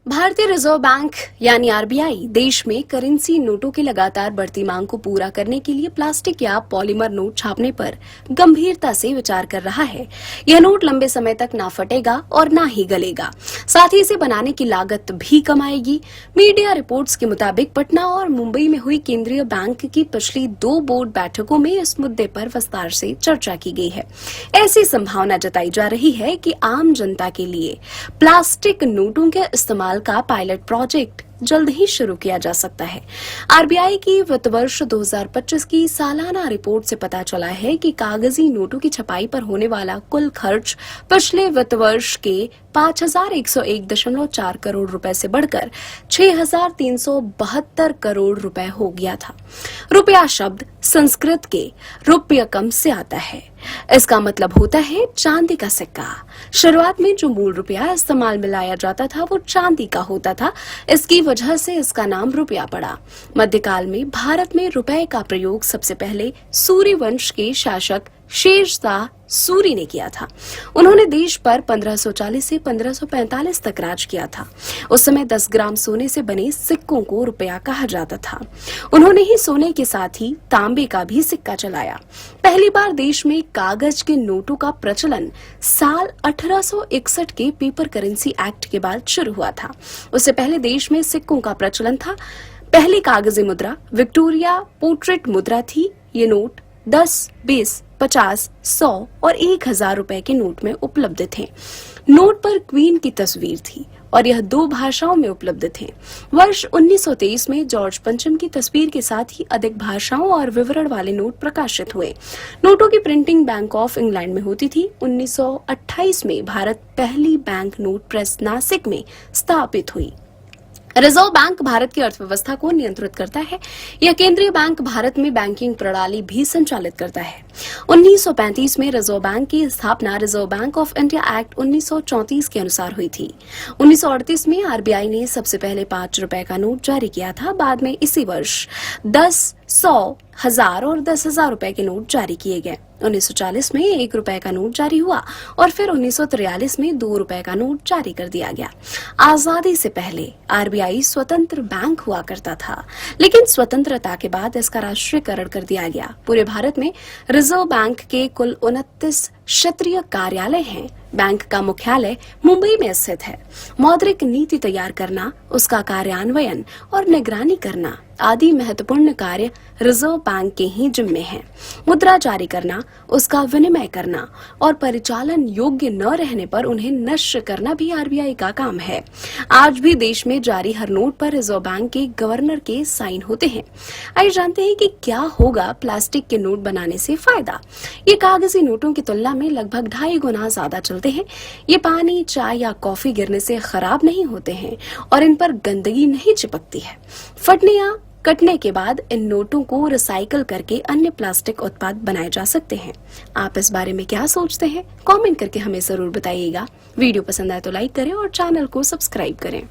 भारतीय reserve bank यानी RBI देश में करेंसी नोटों की लगातार बढ़ती मांग को पूरा करने के लिए प्लास्टिक या पॉलीमर नोट छापने पर गंभीरता से विचार कर रहा है। यह नोट लंबे समय तक ना फटेगा और ना ही गलेगा, साथ ही इसे बनाने की लागत भी कम आएगी। मीडिया रिपोर्ट्स के मुताबिक पटना और मुंबई में हुई केंद्रीय बैंक की पिछली 2 बोर्ड बैठकों में इस मुद्दे पर विस्तार से चर्चा की गई है। ऐसी संभावना जताई जा रही है कि आम जनता के लिए प्लास्टिक नोटों के इस्तेमाल का पायलट प्रोजेक्ट जल्द ही शुरू किया जा सकता है। आरबीआई की वित्त वर्ष 2025 की सालाना रिपोर्ट से पता चला है कि कागजी नोटों की छपाई पर होने वाला कुल खर्च पिछले वित्त वर्ष के 5,101.4 करोड़ रुपए से बढ़कर 6,372 करोड़ रुपए हो गया था। रुपया शब्द संस्कृत के रुप्यकम से आता है। इसका मतलब होता है चांदी का सिक्का। शुरुआत में जो मूल रुपया इस्तेमाल में लाया जाता था वो चांदी का होता था। इसकी वजह से इसका नाम रुपया पड़ा। मध्यकाल में भारत में रुपए का प्रयोग सबसे पहले सूर्य वंश के शासक शेरशाह सूरी ने किया था। उन्होंने देश पर 1540 से 1545 तक राज किया था। उस समय 10 ग्राम सोने से बने सिक्कों को रुपया कहा जाता था। उन्होंने ही सोने के साथ ही तांबे का भी सिक्का चलाया। पहली बार देश में कागज के नोटों का प्रचलन साल 1861 के पेपर करेंसी एक्ट के बाद शुरू हुआ था। उससे पहले देश में सिक्कों का प्रचलन था। पहली कागजी मुद्रा विक्टोरिया पोर्ट्रेट मुद्रा थी। ये नोट 10, 20, 50, 100 और 1,000 रुपए के नोट में उपलब्ध थे। नोट पर क्वीन की तस्वीर थी और यह 2 भाषाओं में उपलब्ध थे। वर्ष 1923 में जॉर्ज पंचम की तस्वीर के साथ ही अधिक भाषाओं और विवरण वाले नोट प्रकाशित हुए। नोटों की प्रिंटिंग बैंक ऑफ इंग्लैंड में होती थी। 1928 में भारत पहली बैंक नोट प्रेस नासिक में स्थापित हुई। रिजर्व बैंक भारत की अर्थव्यवस्था को नियंत्रित करता है। यह केंद्रीय बैंक भारत में बैंकिंग प्रणाली भी संचालित करता है। 1935 में रिजर्व बैंक की स्थापना reserve bank of India act 1934 के अनुसार हुई थी। 1938 में आरबीआई ने सबसे पहले 5 रुपए का नोट जारी किया था। बाद में इसी वर्ष 10, 100, 1000 और 10,000 रुपए के नोट जारी किए गए। 1940 में 1 रुपए का नोट जारी हुआ और फिर 1943 में 2 रुपए का नोट जारी कर दिया गया। आजादी से पहले आरबीआई स्वतंत्र बैंक हुआ करता था, लेकिन स्वतंत्रता के बाद इसका राष्ट्रीयकरण कर दिया गया। पूरे भारत में रिजर्व बैंक के कुल 29 क्षेत्रीय कार्यालय हैं। बैंक का मुख्यालय मुंबई में स्थित है। मौद्रिक नीति तैयार करना, उसका कार्यान्वयन और निगरानी करना आदि महत्वपूर्ण कार्य रिजर्व बैंक के ही जिम्मे हैं। मुद्रा जारी करना, उसका विनिमय करना और परिचालन योग्य न रहने पर उन्हें नष्ट करना भी आरबीआई का काम है। आज भी देश में जारी हर नोट पर रिजर्व बैंक के गवर्नर के साइन होते हैं। आइए जानते हैं कि क्या होगा प्लास्टिक के नोट बनाने से फायदा। ये कागजी नोटों की तुलना में लगभग 2.5 गुना ज्यादा चलते हैं। ये पानी, चाय या कॉफी गिरने से खराब नहीं होते हैं और इन पर गंदगी नहीं चिपकती है। फटने या कटने के बाद इन नोटों को रिसाइकल करके अन्य प्लास्टिक उत्पाद बनाए जा सकते हैं। आप इस बारे में क्या सोचते हैं? कमेंट करके हमें जरूर बताइएगा। वीडियो पसंद आए तो लाइक करें और चैनल को सब्सक्राइब करें।